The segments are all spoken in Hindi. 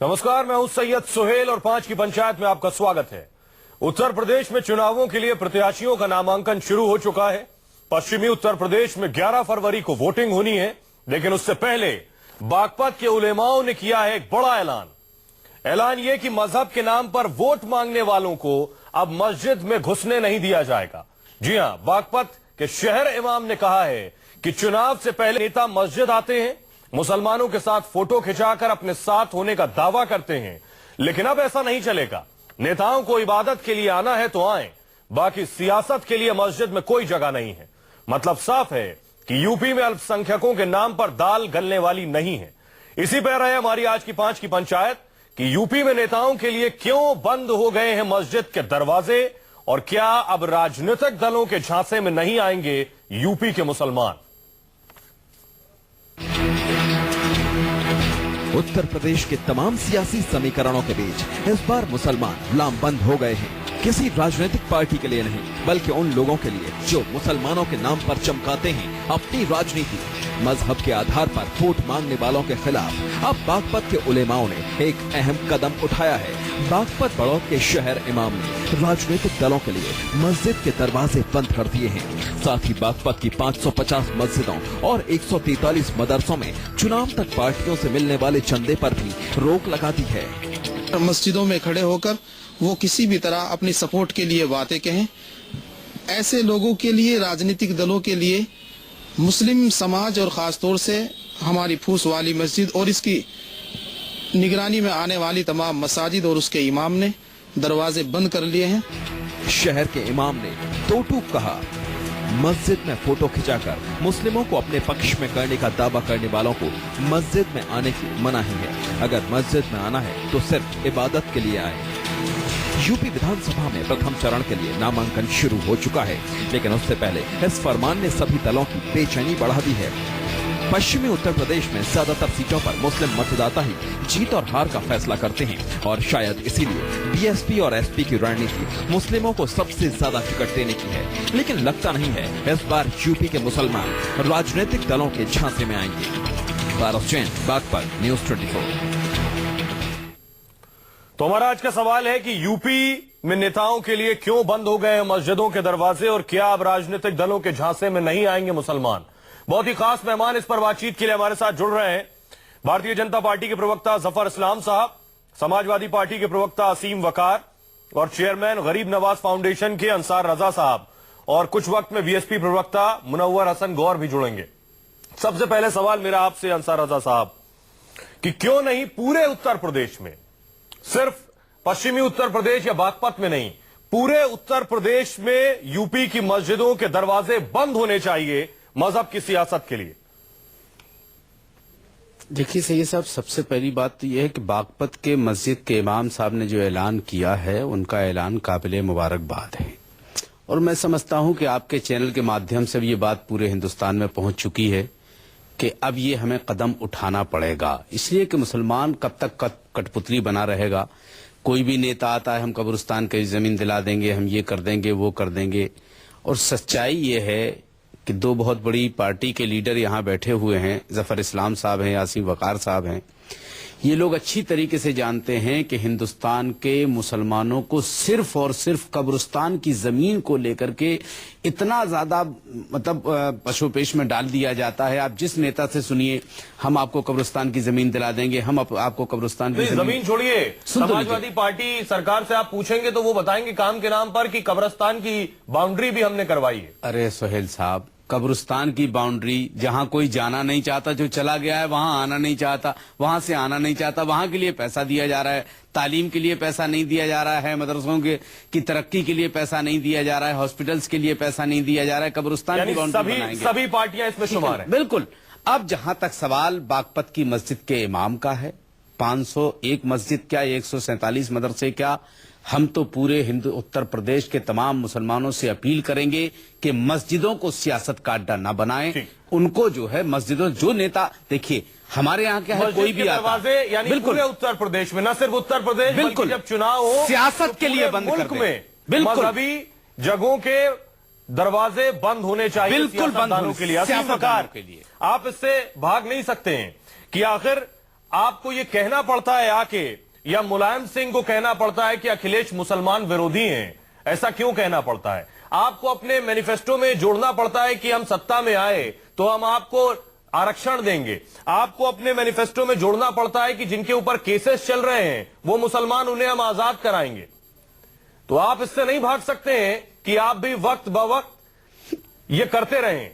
नमस्कार, मैं हूं सैयद सुहेल और 5 की पंचायत में आपका स्वागत है। उत्तर प्रदेश में चुनावों के लिए प्रत्याशियों का नामांकन शुरू हो चुका है। पश्चिमी उत्तर प्रदेश में 11 फरवरी को वोटिंग होनी है, लेकिन उससे पहले बागपत के उलेमाओं ने किया है एक बड़ा ऐलान यह कि मजहब के नाम पर वोट मांगने वालों को अब मस्जिद में घुसने नहीं दिया जाएगा। जी हां, बागपत के शहर इमाम ने कहा है कि चुनाव से पहले नेता मस्जिद आते हैं, मुसलमानों के साथ फोटो खिंचाकर अपने साथ होने का दावा करते हैं, लेकिन अब ऐसा नहीं चलेगा। नेताओं को इबादत के लिए आना है तो आएं, बाकी सियासत के लिए मस्जिद में कोई जगह नहीं है। मतलब साफ है कि यूपी में अल्पसंख्यकों के नाम पर दाल गलने वाली नहीं है। इसी पर है हमारी आज की 5 की पंचायत कि यूपी में नेताओं के लिए क्यों बंद हो गए हैं मस्जिद के दरवाजे और क्या अब राजनीतिक दलों के झांसे में नहीं आएंगे यूपी के मुसलमान। उत्तर प्रदेश के तमाम सियासी समीकरणों के बीच इस बार मुसलमान लामबंद हो गए हैं। किसी राजनीतिक पार्टी के लिए नहीं, बल्कि उन लोगों के लिए जो मुसलमानों के नाम पर चमकाते हैं अपनी राजनीति। मजहब के आधार पर वोट मांगने वालों के खिलाफ अब बागपत के उलेमाओं ने एक अहम कदम उठाया है। बागपत बड़ौद के शहर इमाम ने राजनीतिक दलों के लिए मस्जिद के दरवाजे बंद कर दिए हैं। साथ ही बागपत की 550 मस्जिदों और 143 मदरसों में चुनाव तक पार्टियों से मिलने वाले चंदे पर भी रोक लगा दी है। मस्जिदों में खड़े होकर वो किसी भी तरह अपनी सपोर्ट के लिए बातें कहें, ऐसे लोगों के लिए, राजनीतिक दलों के लिए मुस्लिम समाज और खास तौर से हमारी फूस वाली मस्जिद और इसकी निगरानी में आने वाली तमाम मसाजिद और उसके इमाम ने दरवाजे बंद कर लिए हैं। शहर के इमाम ने दो टूक कहा, मस्जिद में फोटो खिंचाकर मुस्लिमों को अपने पक्ष में करने का दावा करने वालों को मस्जिद में आने की मनाही है। अगर मस्जिद में आना है तो सिर्फ इबादत के लिए आए। यूपी विधानसभा में प्रथम चरण के लिए नामांकन शुरू हो चुका है, लेकिन उससे पहले इस फरमान ने सभी दलों की बेचैनी बढ़ा दी है। पश्चिमी उत्तर प्रदेश में ज्यादातर सीटों पर मुस्लिम मतदाता ही जीत और हार का फैसला करते हैं और शायद इसीलिए बीएसपी और एसपी की रणनीति मुस्लिमों को सबसे ज्यादा टिकट देने की है। लेकिन लगता नहीं है इस बार यूपी के मुसलमान राजनीतिक दलों के झांसे में आएंगे। पारस जैन, बागपत, न्यूज़ 24। तो हमारा आज का सवाल है कि यूपी में नेताओं के लिए क्यों बंद हो गए हैं मस्जिदों के दरवाजे और क्या अब राजनीतिक दलों के झांसे में नहीं आएंगे मुसलमान। बहुत ही खास मेहमान इस पर बातचीत के लिए हमारे साथ जुड़ रहे हैं। भारतीय जनता पार्टी के प्रवक्ता जफर इस्लाम साहब, समाजवादी पार्टी के प्रवक्ता असीम वकार और चेयरमैन गरीब नवाज फाउंडेशन के अंसार रजा साहब, और कुछ वक्त में बीएसपी प्रवक्ता मुनव्वर हसन गौर भी जुड़ेंगे। सबसे पहले सवाल मेरा आपसे अंसार रजा साहब कि क्यों नहीं पूरे उत्तर प्रदेश में, सिर्फ पश्चिमी उत्तर प्रदेश या बागपत में नहीं, पूरे उत्तर प्रदेश में यूपी की मस्जिदों के दरवाजे बंद होने चाहिए मजहब की सियासत के लिए। देखिए सैयद साहब, सबसे पहली बात तो यह है कि बागपत के मस्जिद के इमाम साहब ने जो ऐलान किया है, उनका ऐलान काबिले मुबारकबाद है। और मैं समझता हूं कि आपके चैनल के माध्यम से भी ये बात पूरे हिंदुस्तान में पहुंच चुकी है कि अब ये हमें कदम उठाना पड़ेगा, इसलिए कि मुसलमान कब तक कठपुतली बना रहेगा। कोई भी नेता आता है, हम कब्रिस्तान की जमीन दिला देंगे, हम ये कर देंगे, वो कर देंगे। और सच्चाई ये है कि दो बहुत बड़ी पार्टी के लीडर यहाँ बैठे हुए हैं, जफर इस्लाम साहब हैं, यासीन वकार साहब हैं। ये लोग अच्छी तरीके से जानते हैं कि हिंदुस्तान के मुसलमानों को सिर्फ और सिर्फ कब्रिस्तान की जमीन को लेकर के इतना ज्यादा मतलब पशुपेश में डाल दिया जाता है। आप जिस नेता से सुनिए, हम आपको कब्रिस्तान की जमीन दिला देंगे, हम आपको कब्रिस्तान की जमीन छोड़िए, समाजवादी पार्टी सरकार से आप पूछेंगे तो वो बताएंगे काम के नाम पर कि कब्रिस्तान की बाउंड्री भी हमने करवाई है। अरे सुहेल साहब, कब्रिस्तान की बाउंड्री, जहां कोई जाना नहीं चाहता, जो चला गया है वहां आना नहीं चाहता, वहां से आना नहीं चाहता, वहां के लिए पैसा दिया जा रहा है, तालीम के लिए पैसा नहीं दिया जा रहा है, मदरसों की तरक्की के लिए पैसा नहीं दिया जा रहा है, हॉस्पिटल्स के लिए पैसा नहीं दिया जा रहा है, कब्रिस्तान की बाउंड्री बनाएंगे। सभी पार्टियां इसमें शुमार है। बिल्कुल। अब जहां तक सवाल बागपत की मस्जिद के इमाम का है, 501 मस्जिद क्या, 147 मदरसे क्या, हम तो पूरे उत्तर प्रदेश के तमाम मुसलमानों से अपील करेंगे कि मस्जिदों को सियासत का अड्डा न बनाएं। उनको जो है मस्जिदों, जो नेता, देखिए हमारे यहाँ क्या है, कोई भी दरवाजे यानी पूरे उत्तर प्रदेश में, न सिर्फ उत्तर प्रदेश, बिल्कुल जब चुनाव हो सियासत के लिए बंद मुल्क में बिल्कुल मजहबी जगहों के दरवाजे बंद होने चाहिए, बिल्कुल बंद होने के लिए। आप इससे भाग नहीं सकते हैं कि आखिर आपको ये कहना पड़ता है आके, या मुलायम सिंह को कहना पड़ता है कि अखिलेश मुसलमान विरोधी हैं? ऐसा क्यों कहना पड़ता है? आपको अपने मैनिफेस्टो में जोड़ना पड़ता है कि हम सत्ता में आए तो हम आपको आरक्षण देंगे। आपको अपने मैनिफेस्टो में जोड़ना पड़ता है कि जिनके ऊपर केसेस चल रहे हैं वो मुसलमान, उन्हें हम आजाद कराएंगे। तो आप इससे नहीं भाग सकते हैं कि आप भी वक्त ब वक्त ये करते रहें।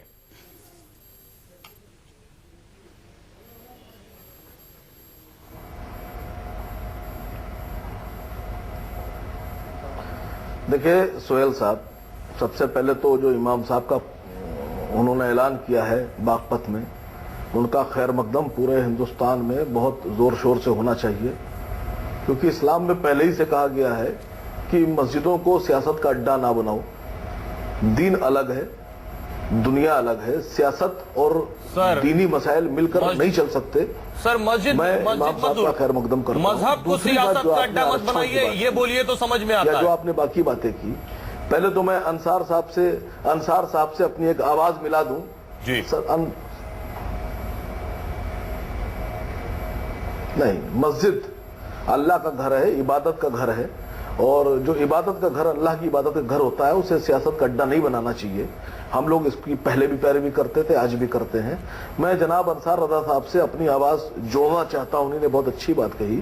देखिए सोहेल साहब, सबसे पहले तो जो इमाम साहब का उन्होंने ऐलान किया है बागपत में, उनका खैर मकदम पूरे हिंदुस्तान में बहुत जोर शोर से होना चाहिए, क्योंकि इस्लाम में पहले ही से कहा गया है कि मस्जिदों को सियासत का अड्डा ना बनाओ। दीन अलग है, दुनिया अलग है, सियासत और दीनी मसाइल मिलकर नहीं चल सकते। सर मस्जिद मैं इमाम साहब का खैर मकदम करता हूं। मजहब को दूसरी सियासत बात जो का आपने अड्डा मत आरक्षण बनाइए, की बात ये बोलिए तो समझ में आता या है। जो आपने बाकी बातें की, पहले तो मैं अंसार साहब से अपनी एक आवाज मिला दूं। जी सर नहीं, मस्जिद अल्लाह का घर है, इबादत का घर है, और जो इबादत का घर अल्लाह की इबादत का घर होता है उसे सियासत का अड्डा नहीं बनाना चाहिए। हम लोग इसकी पहले भी पैरवी करते थे, आज भी करते हैं। मैं जनाब अंसार रजा साहब से अपनी आवाज जोड़ना चाहता हूं। उन्होंने बहुत अच्छी बात कही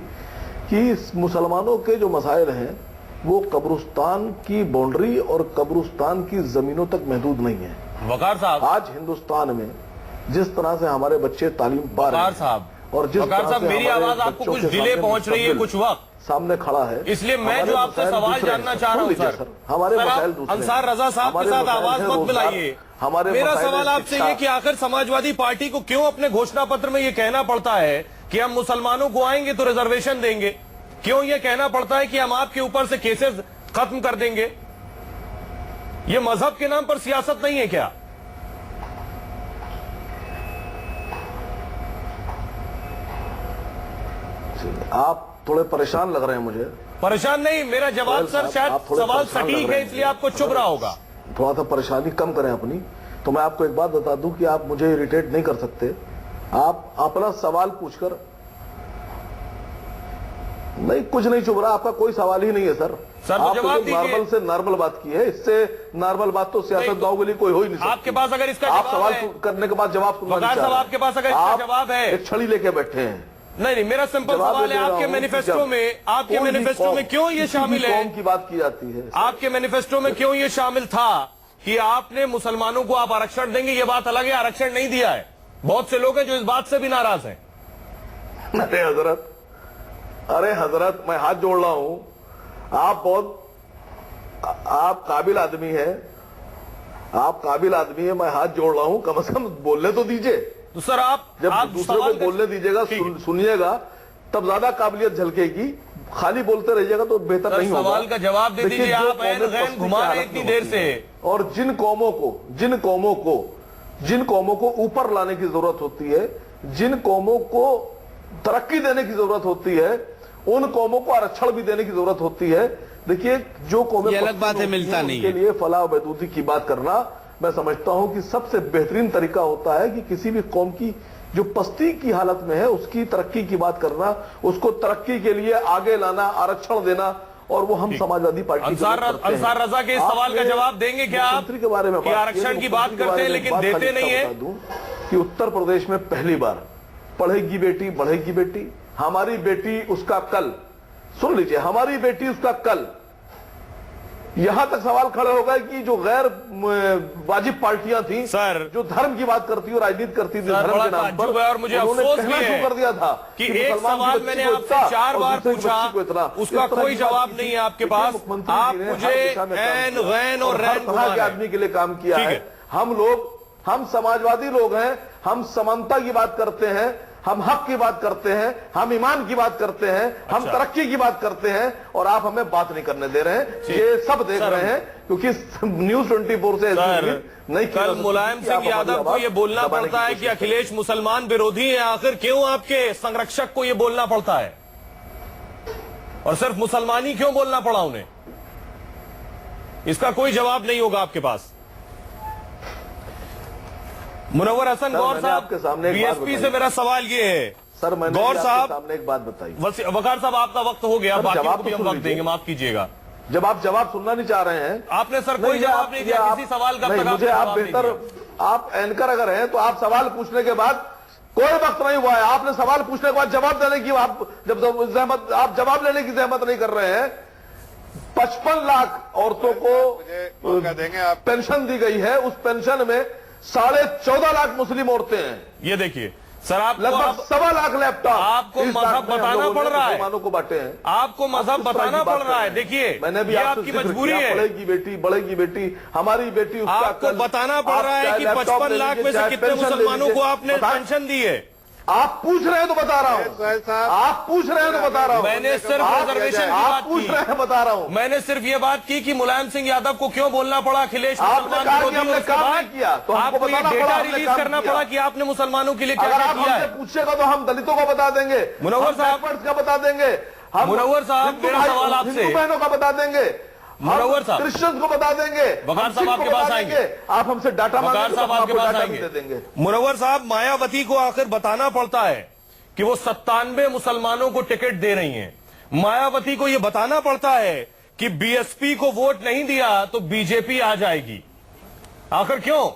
कि मुसलमानों के जो मसाइल हैं वो कब्रिस्तान की बाउंड्री और कब्रिस्तान की जमीनों तक महदूद नहीं है। वकार साहब, आज हिंदुस्तान में जिस तरह से हमारे बच्चे तालीम पा रहे वकार हैं साहब, और जिस वकार तरह साहब से मेरी हमारे आवाज आपको बच्चों कुछ के डिले सामने पहुंच रही है, मुस्तकबिल कुछ वक्त सामने खड़ा है, इसलिए मैं हमारे जो आपसे मसाइल सवाल दूसरे जानना हैं। चाह रहा हूं सुन लीजिए सर, हमारे सर, मसाइल आप दूसरे हैं। अंसार रजा साहब के हमारे साथ मसाइल आवाज हैं मत रोजगार, मिलाइए। हमारे मेरा मसाइल सवाल हैं आपसे शिक्षा। ये कि आखिर समाजवादी पार्टी को क्यों अपने घोषणा पत्र में ये कहना पड़ता है कि हम मुसलमानों को आएंगे तो रिजर्वेशन देंगे? क्यों ये कहना पड़ता है कि हम आपके ऊपर से केसेस खत्म कर देंगे? ये मजहब के नाम पर सियासत नहीं है क्या? आप थोड़े परेशान लग रहे हैं मुझे। परेशान नहीं, मेरा जवाब सर शायद आप थोड़े सवाल परेशान लग सटीक रहे है, हैं। इसलिए आपको चुभ रहा होगा। थोड़ा सा परेशानी कम करें अपनी। तो मैं आपको एक बात बता दूं कि आप मुझे इरिटेट नहीं कर सकते। आप अपना सवाल पूछकर, नहीं कुछ नहीं चुभ रहा, आपका कोई सवाल ही नहीं है सर। सर, तो आपने जवाब जो दीजिए। नॉर्मल से नॉर्मल बात की है, इससे नॉर्मल बात तो सियासत दाव के लिए कोई हो ही नहीं सकती। आपके पास अगर इसका आप जवाब सवाल है, करने के बाद जवाब सुनना वकार नहीं चाह साहब, रहे। आपके पास अगर इसका आप जवाब है, एक छड़ी लेके बैठे हैं। नहीं, मेरा सिंपल जवाब सवाल दे है, रहा आपके हूं मैनिफेस्टो कि में, आपके कोई भी मैनिफेस्टो कौम, में क्यों ये किसी भी शामिल है? कौम की बात की जाती है। आपके मैनिफेस्टो में क्यों ये शामिल था कि आपने मुसलमानों को आप आरक्षण देंगे? ये बात अलग है, आरक्षण नहीं दिया है। बहुत से लोग हैं जो इस बात से भी नाराज हैं। अरे हजरत, मैं हाथ जोड़ रहा हूं। आप काबिल आदमी है, आप काबिल आदमी है, मैं हाथ जोड़ रहा हूं, कम से कम बोलने तो दीजिए। तो सर आप दूसरे सवाल को बोलने दीजिएगा, सुनिएगा, तब ज्यादा काबिलियत झलकेगी। खाली बोलते रहिएगा तो बेहतर नहीं होगा। सवाल का जवाब दे देखिए, दीजिए। जो आप ऐन कौमें गैन पस्ती घुमा की रहे हालत इतनी में देर होती से। हैं, और जिन कौमों को ऊपर लाने की जरूरत होती है, जिन कौमों को तरक्की देने की जरूरत होती है, उन कौमों को आरक्षण भी देने की जरूरत होती है। देखिए, जो कौमें ये अलग बात है, होती मिलता हैं, नहीं उनके है। लिए फलाह बहदूदी की बात करना, मैं समझता हूं कि सबसे बेहतरीन तरीका होता है कि किसी भी कौम की जो पस्ती की हालत में है उसकी तरक्की की बात करना, उसको तरक्की के लिए आगे लाना, आरक्षण देना, और वो हम समाजवादी पार्टी अंसार रजा के इस सवाल का जवाब देंगे क्या आप मुख्यमंत्री के बारे में कि आरक्षण की बात करते हैं लेकिन देते नहीं है? कि उत्तर प्रदेश में पहली बार पढ़ेगी बेटी बढ़ेगी बेटी, हमारी बेटी उसका कल, सुन लीजिए, हमारी बेटी उसका कल। यहां तक सवाल खड़े हो गए कि जो गैर वाजिब पार्टियां थी सर, जो धर्म की बात करती और राजनीति करती थी धर्म के नाम पर, और मुझे उन्होंने अफसोस कहना भी है शुरू कर दिया था कि एक मुसलमान की सवाल बच्ची मैंने को आपसे इतना 4 और बार दूसरे की पूछा, बच्ची को इतना। उसका इस तरह कोई की बात जवाब की नहीं थी। है आपके देखिए, पास। मुख्यमंत्री आप जी ने मुझे हर दिशा में काम ऐन किया गैन और हर रैन तरह घुमा के रहे हैं। आदमी के लिए काम किया ठीक है। है। हम समाजवादी लोग हैं, हम समानता की बात करते हैं, हम हक की बात करते हैं, हम ईमान की बात करते हैं, हम तरक्की की बात करते हैं, और आप हमें बात नहीं करने दे रहे हैं। ये सब देख रहे हैं, क्योंकि न्यूज 24 से नहीं। कल मुलायम सिंह यादव को ये बोलना पड़ता है कि अखिलेश मुसलमान विरोधी है। आखिर क्यों आपके संरक्षक को ये बोलना पड़ता है, और सिर्फ मुसलमानी क्यों बोलना पड़ा उन्हें? इसका कोई जवाब नहीं होगा आपके पास। मुनव्वर हसन गौर साहब, आपके सामने बीएसपी से मेरा सवाल ये है, सर मैंने गौर भी आपके साहब सामने एक बात बताई। वकार साहब आपका वक्त हो गया, सर, बाकी जवाब को भी तो हम सुन वक्त लीजिए। देंगे, माफ कीजिएगा। जब आप जवाब सुनना नहीं चाह रहे हैं, आपने सर कोई जवाब नहीं दिया किसी सवाल का। नहीं, मुझे आप बेहतर, आप एंकर अगर हैं तो आप सवाल पूछने के बाद कोई वक्त नहीं हुआ है, आपने सवाल पूछने के बाद जवाब देने की आप जवाब लेने की जहमत नहीं कर रहे हैं। 55 लाख औरतों को देंगे आप पेंशन दी गई है, उस पेंशन में 14.5 लाख मुस्लिम औरतें हैं। ये देखिए सर, आप लगभग 1.25 लाख लैपटॉप आपको मजहब बताना पड़ रहा है, मुसलमानों को बांटे हैं। आपको मजहब बताना पड़ रहा है। देखिए मैंने भी ये आपसे आपकी जिक्र मजबूरी किया, है, बढ़ेगी बेटी हमारी बेटी, उसका आपको कल बताना पड़ आप रहा है चाहे कि लैपटॉप 55 ले लाख लीजिए, में से चाहे कितने पेंशन ले मुसलमानों को लीजिए। आपने पेंशन दी है। आप पूछ रहे हैं तो बता रहा हूं, आप पूछ रहे हैं तो बता रहा हूं। मैंने सिर्फ रिजर्वेशन की आप बात पूछ की, रहे हैं बता रहा हूं। मैंने सिर्फ ये बात की कि मुलायम सिंह यादव को क्यों बोलना पड़ा अखिलेश आपने मुसलमान कहा कि विरोधी, हमने उसके काम बाद नहीं किया, तो हमको आपको ये बताना डेटा पड़ा हमने रिलीज काम करना किया। पड़ा कि आपने मुसलमानों के लिए क्या अगर क्या आप किया हमसे है। पूछिएगा तो हम दलितों का बता देंगे, मुनव्वर साहब, बैकवर्ड्स का बता देंगे, हम मुनव्वर साहब, हिंदू मेरा भाई- सवाल आपसे। हिंदू बहनों का बता देंगे, मुनव्वर साहब, क्रिश्चियंस को बता देंगे, वकार हम साहब सिख को आपके पास बता आएंगे। देंगे। आप हमसे डाटा वकार मांगेंगे तो साहब हम आपके आपको पास डाटा भी आएंगे। दे देंगे। मुनव्वर साहब, मायावती को आखिर बताना पड़ता है कि वो 97 मुसलमानों को टिकट दे रही हैं। मायावती को यह बताना पड़ता है कि बीएसपी को वोट नहीं दिया तो बीजेपी आ जाएगी। आखिर क्यों,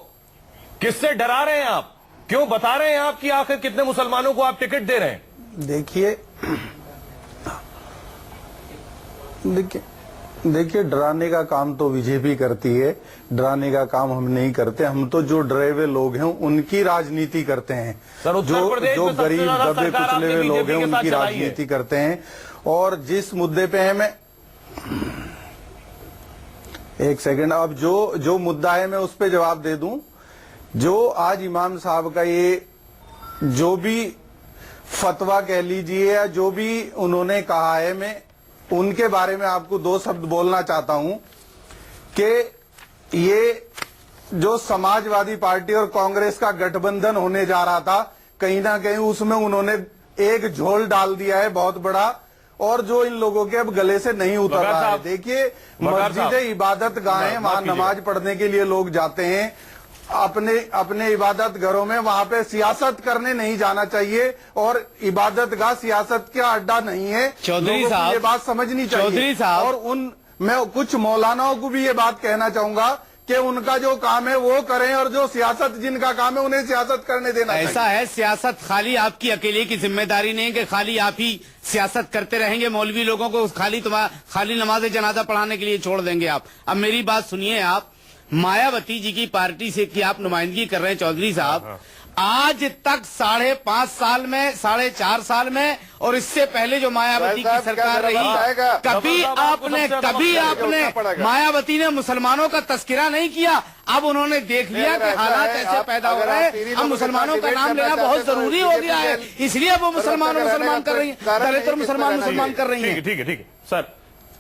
किससे डरा रहे हैं आप? क्यों बता रहे हैं आप कि आखिर कितने मुसलमानों को आप टिकट दे रहे हैं? देखिए डराने का काम तो बीजेपी करती है, डराने का काम हम नहीं करते। हम तो जो डरे हुए लोग हैं उनकी राजनीति करते हैं। सर, उत्तर प्रदेश जो में सबसे गरीब ज्यादा दबे सरकार कुचले हुए आपने लोग हैं बीजेपी के साथ उनकी चलाई है। राजनीति करते हैं। और जिस मुद्दे पे है, मैं एक सेकंड, अब जो मुद्दा है मैं उस पर जवाब दे दूं। जो आज इमाम साहब का ये जो भी फतवा कह लीजिए या जो भी उन्होंने कहा है, मैं उनके बारे में आपको 2 शब्द बोलना चाहता हूं कि ये जो समाजवादी पार्टी और कांग्रेस का गठबंधन होने जा रहा था, कहीं ना कहीं उसमें उन्होंने एक झोल डाल दिया है बहुत बड़ा, और जो इन लोगों के अब गले से नहीं उतर रहा है। देखिए मस्जिद इबादत गाहें, वहां नमाज पढ़ने के लिए लोग जाते हैं, अपने इबादत घरों में, वहां पे सियासत करने नहीं जाना चाहिए। और इबादत गाह सियासत का अड्डा नहीं है। चौधरी साहब, ये बात समझनी चाहिए। चौधरी साहब, और मैं कुछ मौलानाओं को भी ये बात कहना चाहूंगा कि उनका जो काम है वो करें, और जो सियासत जिनका काम है उन्हें सियासत करने देना चाहिए। ऐसा है, सियासत खाली आपकी अकेले की जिम्मेदारी नहीं है कि खाली आप ही सियासत करते रहेंगे, मौलवी लोगों को खाली नमाज जनाजा पढ़ाने के लिए छोड़ देंगे आप। अब मेरी बात सुनिए, आप मायावती जी की पार्टी से की आप नुमाइंदगी कर रहे हैं चौधरी साहब। आज तक 5.5 साल में, 4.5 साल में, और इससे पहले जो मायावती की सरकार रही, कभी आपने मायावती ने मुसलमानों का तस्करा नहीं किया। अब उन्होंने देख लिया कि हालात ऐसे पैदा हो रहे हैं, अब मुसलमानों का नाम लेना बहुत जरूरी हो गया है, इसलिए वो मुसलमान कर रही है, दलित और मुसलमान कर रही है। ठीक है सर।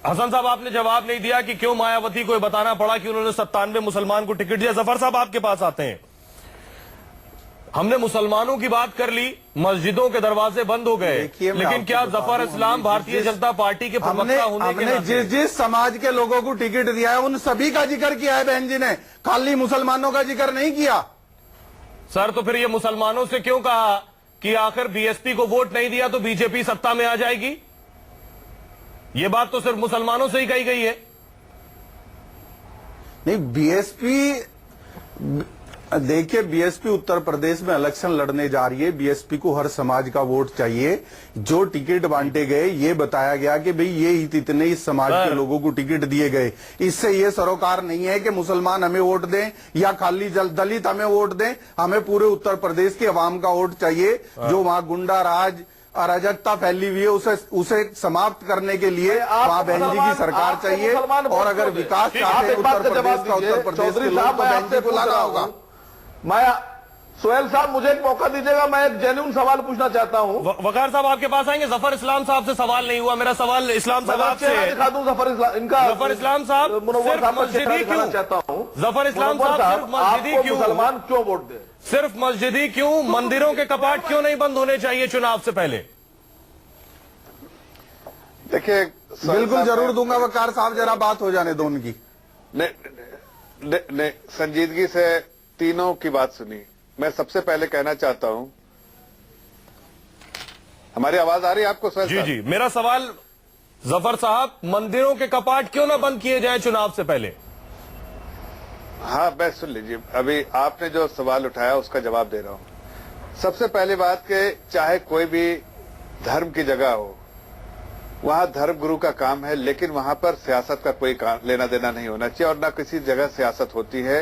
हसन साहब, आपने जवाब नहीं दिया कि क्यों मायावती को ये बताना पड़ा कि उन्होंने 97 मुसलमान को टिकट दिया। जफर साहब आपके पास आते हैं। हमने मुसलमानों की बात कर ली, मस्जिदों के दरवाजे बंद हो गए, लेकिन क्या जफर इस्लाम भारतीय जनता पार्टी के प्रवक्ता होने के नाते जिस समाज के लोगों को टिकट दिया है उन सभी का जिक्र किया है बहन जी ने, खाली मुसलमानों का जिक्र नहीं किया। सर, तो फिर ये मुसलमानों से क्यों कहा कि आखिर बीएसपी को वोट नहीं दिया तो बीजेपी सत्ता में आ जाएगी? ये बात तो सिर्फ मुसलमानों से ही कही गई है। नहीं, देखिए बीएसपी उत्तर प्रदेश में इलेक्शन लड़ने जा रही है। बीएसपी को हर समाज का वोट चाहिए। जो टिकट बांटे गए ये बताया गया कि भाई ये इतने इस समाज के लोगों को टिकट दिए गए। इससे ये सरोकार नहीं है कि मुसलमान हमें वोट दें या खाली दलित हमें वोट दें। हमें पूरे उत्तर प्रदेश की आवाम का वोट चाहिए। जो वहां गुंडा राज, अराजकता फैली हुई है उसे समाप्त करने के लिए वहां बहन जी की सरकार चाहिए। और अगर विकास चाहते हैं उत्तर प्रदेश का, उत्तर प्रदेश के लोग, तो बहन जी को लाना होगा। सोहेल साहब, मुझे एक मौका दीजिएगा, मैं एक जेन्युइन सवाल पूछना चाहता हूं। वकार साहब आपके पास आएंगे। जफर इस्लाम साहब से सवाल नहीं हुआ, मेरा सवाल इस्लाम साहब आपसे दिखा दूं। जफर इस्लाम साहब सिर्फ मस्जिदी क्यों? चाहता हूं जफर इस्लाम साहब सिर्फ मस्जिदी क्यों? मुसलमान क्यों वोट दे? सिर्फ मस्जिदी क्यों? मंदिरों के कपाट क्यों नहीं बंद होने चाहिए चुनाव से पहले? देखिए, बिल्कुल जरूर दूंगा वकार साहब, जरा बात हो जाने दो उनकी। नहीं, संजीदगी से तीनों की बात सुनी। मैं सबसे पहले कहना चाहता हूं हमारी आवाज आ रही है आपको सर? जी जी, मेरा सवाल जफर साहब, मंदिरों के कपाट क्यों ना बंद किए जाएं चुनाव से पहले? हाँ, बस सुन लीजिए, अभी आपने जो सवाल उठाया उसका जवाब दे रहा हूं। सबसे पहली बात कि चाहे कोई भी धर्म की जगह हो, वहां धर्म गुरु का काम है, लेकिन वहां पर सियासत का कोई लेना देना नहीं होना चाहिए और न किसी जगह सियासत होती है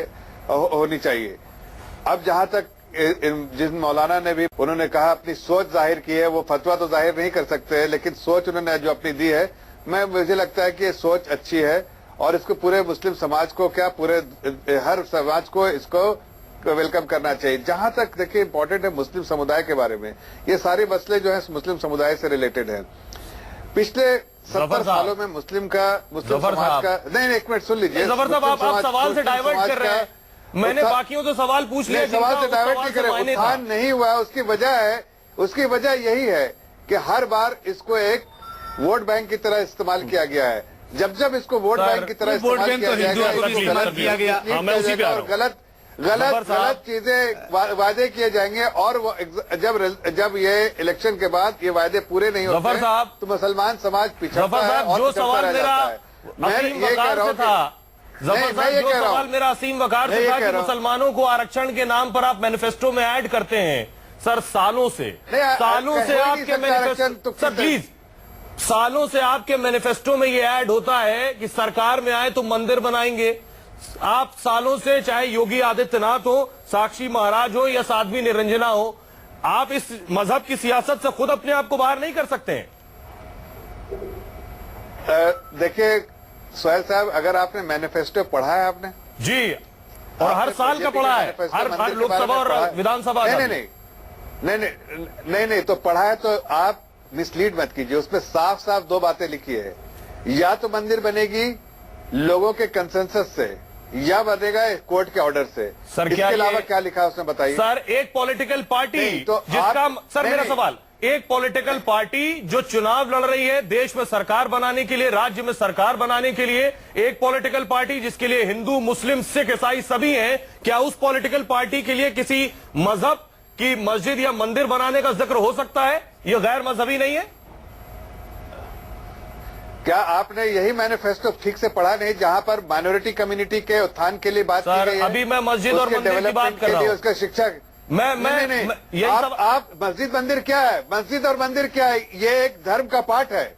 होनी चाहिए। अब जहां तक जिन मौलाना ने भी उन्होंने कहा अपनी सोच जाहिर की है, वो फतवा तो जाहिर नहीं कर सकते, लेकिन सोच उन्होंने जो अपनी दी है, मुझे लगता है कि ये सोच अच्छी है और इसको पूरे मुस्लिम समाज को क्या पूरे हर समाज को इसको वेलकम करना चाहिए। जहां तक देखिए इंपॉर्टेंट है मुस्लिम समुदाय के बारे में, ये सारे मसले जो है मुस्लिम समुदाय से रिलेटेड है। पिछले 70 सालों में मुस्लिम समाज का नहीं, एक मिनट सुन लीजिए। जफर साहब, आप सवाल से डाइवर्ट कर रहे हैं। मैंने बाकियों तो सवाल पूछ लिया, सवाल से डाइवर्ट नहीं करे, उत्थान नहीं हुआ। उसकी वजह यही है कि हर बार इसको एक वोट बैंक की तरह इस्तेमाल किया गया है। जब जब इसको वोट बैंक की तरह इस्तेमाल किया जाएगा और गलत चीजें वादे किए जाएंगे और जब ये इलेक्शन के बाद ये वादे पूरे नहीं होते तो मुसलमान समाज पिछड़ता है और जो पिछड़ता सवाल रह जाता है। मैं ये कह रहा हूँ सवाल मेरा असीम वकार से था कि मुसलमानों को आरक्षण के नाम पर आप मैनिफेस्टो में ऐड करते हैं। सर, सालों से आपके मैनिफेस्टो, सर प्लीज, सालों से आपके मैनिफेस्टो में ये ऐड होता है कि सरकार में आए तो मंदिर बनाएंगे। आप सालों से, चाहे योगी आदित्यनाथ हो, साक्षी महाराज हो या साध्वी निरंजना हो, आप इस मजहब की सियासत से खुद अपने आप को बाहर नहीं कर सकते हैं। देखिए सोहेल साहब, अगर आपने मैनिफेस्टो पढ़ा है आपने? जी, और हर साल का पढ़ा है, हर लोकसभा और विधानसभा। नहीं, तो पढ़ा है तो आप मिसलीड मत कीजिए। उसमें साफ साफ दो बातें लिखी है, या तो मंदिर बनेगी लोगों के कंसेंसस से या बनेगा कोर्ट के ऑर्डर से। सर, इसके अलावा क्या लिखा है उसने बताइए? सर, एक पॉलिटिकल पार्टी जिसका, सर मेरा सवाल, एक पॉलिटिकल पार्टी जो चुनाव लड़ रही है देश में सरकार बनाने के लिए, राज्य में सरकार बनाने के लिए, एक पॉलिटिकल पार्टी जिसके लिए हिंदू, मुस्लिम, सिख, ईसाई सभी हैं, क्या उस पॉलिटिकल पार्टी के लिए किसी मजहब की मस्जिद या मंदिर बनाने का जिक्र हो सकता है? यह गैर मजहबी नहीं है? क्या आपने यही मैनिफेस्टो ठीक से पढ़ा नहीं, जहां पर माइनॉरिटी कम्युनिटी के उत्थान के लिए बात की गई है? अभी मैं मस्जिद और मंदिर की बात कर रहा हूं। उसका शिक्षा नहीं, आप मस्जिद मंदिर क्या है? मस्जिद और मंदिर क्या है? ये एक धर्म का पार्ट है।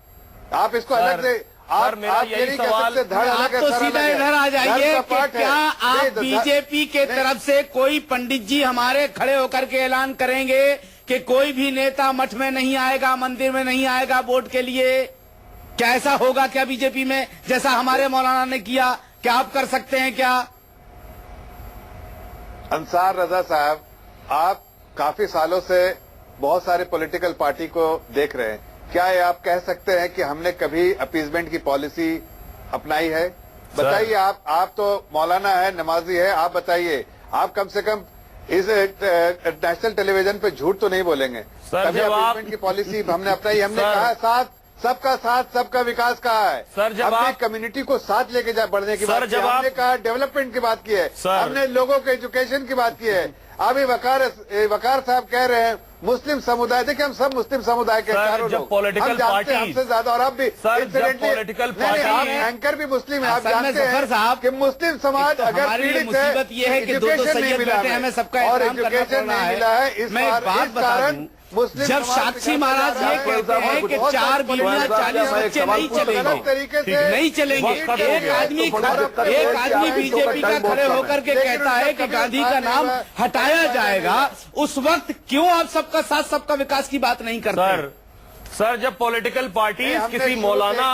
आप इसको अलग से आप यही सवाल, आप तो सीधा इधर आ जाइए कि क्या आप बीजेपी के तरफ से कोई पंडित जी हमारे खड़े होकर के ऐलान करेंगे कि कोई भी नेता मठ में नहीं आएगा, मंदिर में नहीं आएगा वोट के लिए? क्या ऐसा होगा क्या बीजेपी में, जैसा हमारे मौलाना ने किया? क्या आप कर सकते हैं क्या? अंसार रजा साहब, आप काफी सालों से बहुत सारे पॉलिटिकल पार्टी को देख रहे हैं, क्या ये आप कह सकते हैं कि हमने कभी अपीजमेंट की पॉलिसी अपनाई है? बताइए। आप तो मौलाना है, नमाजी है, आप बताइए। आप कम से कम इस नेशनल टेलीविजन पे झूठ तो नहीं बोलेंगे। कभी अपीजमेंट की पॉलिसी हमने अपनाई? हमने कहा सबका साथ सबका विकास कहा है। सर, जब हमने आप कम्युनिटी को साथ लेके बढ़ने की बात की है, हमने कहा डेवलपमेंट की बात की है, हमने लोगों के एजुकेशन की बात की है। अभी वकार साहब कह रहे हैं मुस्लिम समुदाय, देखिए हम सब मुस्लिम समुदाय के चारों लोग, पॉलिटिकल पार्टी हमसे ज्यादा, और आप भी पॉलिटिकल पार्टी, आप एंकर भी मुस्लिम है, आप जानते हैं कि मुस्लिम समाज अगर पीड़ित है, एजुकेशन नहीं मिला है और एजुकेशन नहीं मिला है, इस कारण जब साक्षी महाराज ये कहते हैं कि 4 बीवियां 40 बच्चे नहीं चलेंगे, नहीं चलेंगे, एक आदमी बीजेपी का खड़े होकर के कहता है कि गांधी का नाम हटाया जाएगा, उस वक्त क्यों आप सबका साथ सबका विकास की बात नहीं करते? सर, जब पॉलिटिकल पार्टीज किसी मौलाना,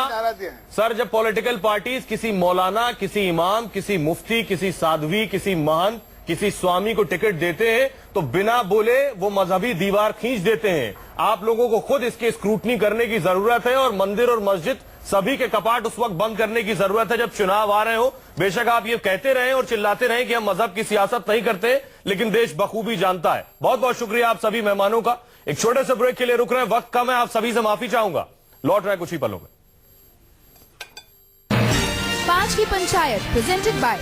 जब पॉलिटिकल पार्टीज किसी मौलाना, किसी इमाम, किसी मुफ्ती, किसी साध्वी, किसी महंत, किसी स्वामी को टिकट देते हैं तो बिना बोले वो मजहबी दीवार खींच देते हैं। आप लोगों को खुद इसकी स्क्रूटनी करने की जरूरत है और मंदिर और मस्जिद सभी के कपाट उस वक्त बंद करने की जरूरत है जब चुनाव आ रहे हो। बेशक आप ये कहते रहें और चिल्लाते रहें कि हम मजहब की सियासत नहीं करते, लेकिन देश बखूबी जानता है। बहुत बहुत शुक्रिया आप सभी मेहमानों का। एक छोटे से ब्रेक के लिए रुक रहे हैं, वक्त कम है, आप सभी से माफी चाहूंगा। लौट रहे कुछ ही पलों में। 5 की पंचायत प्रेजेंटेड बाय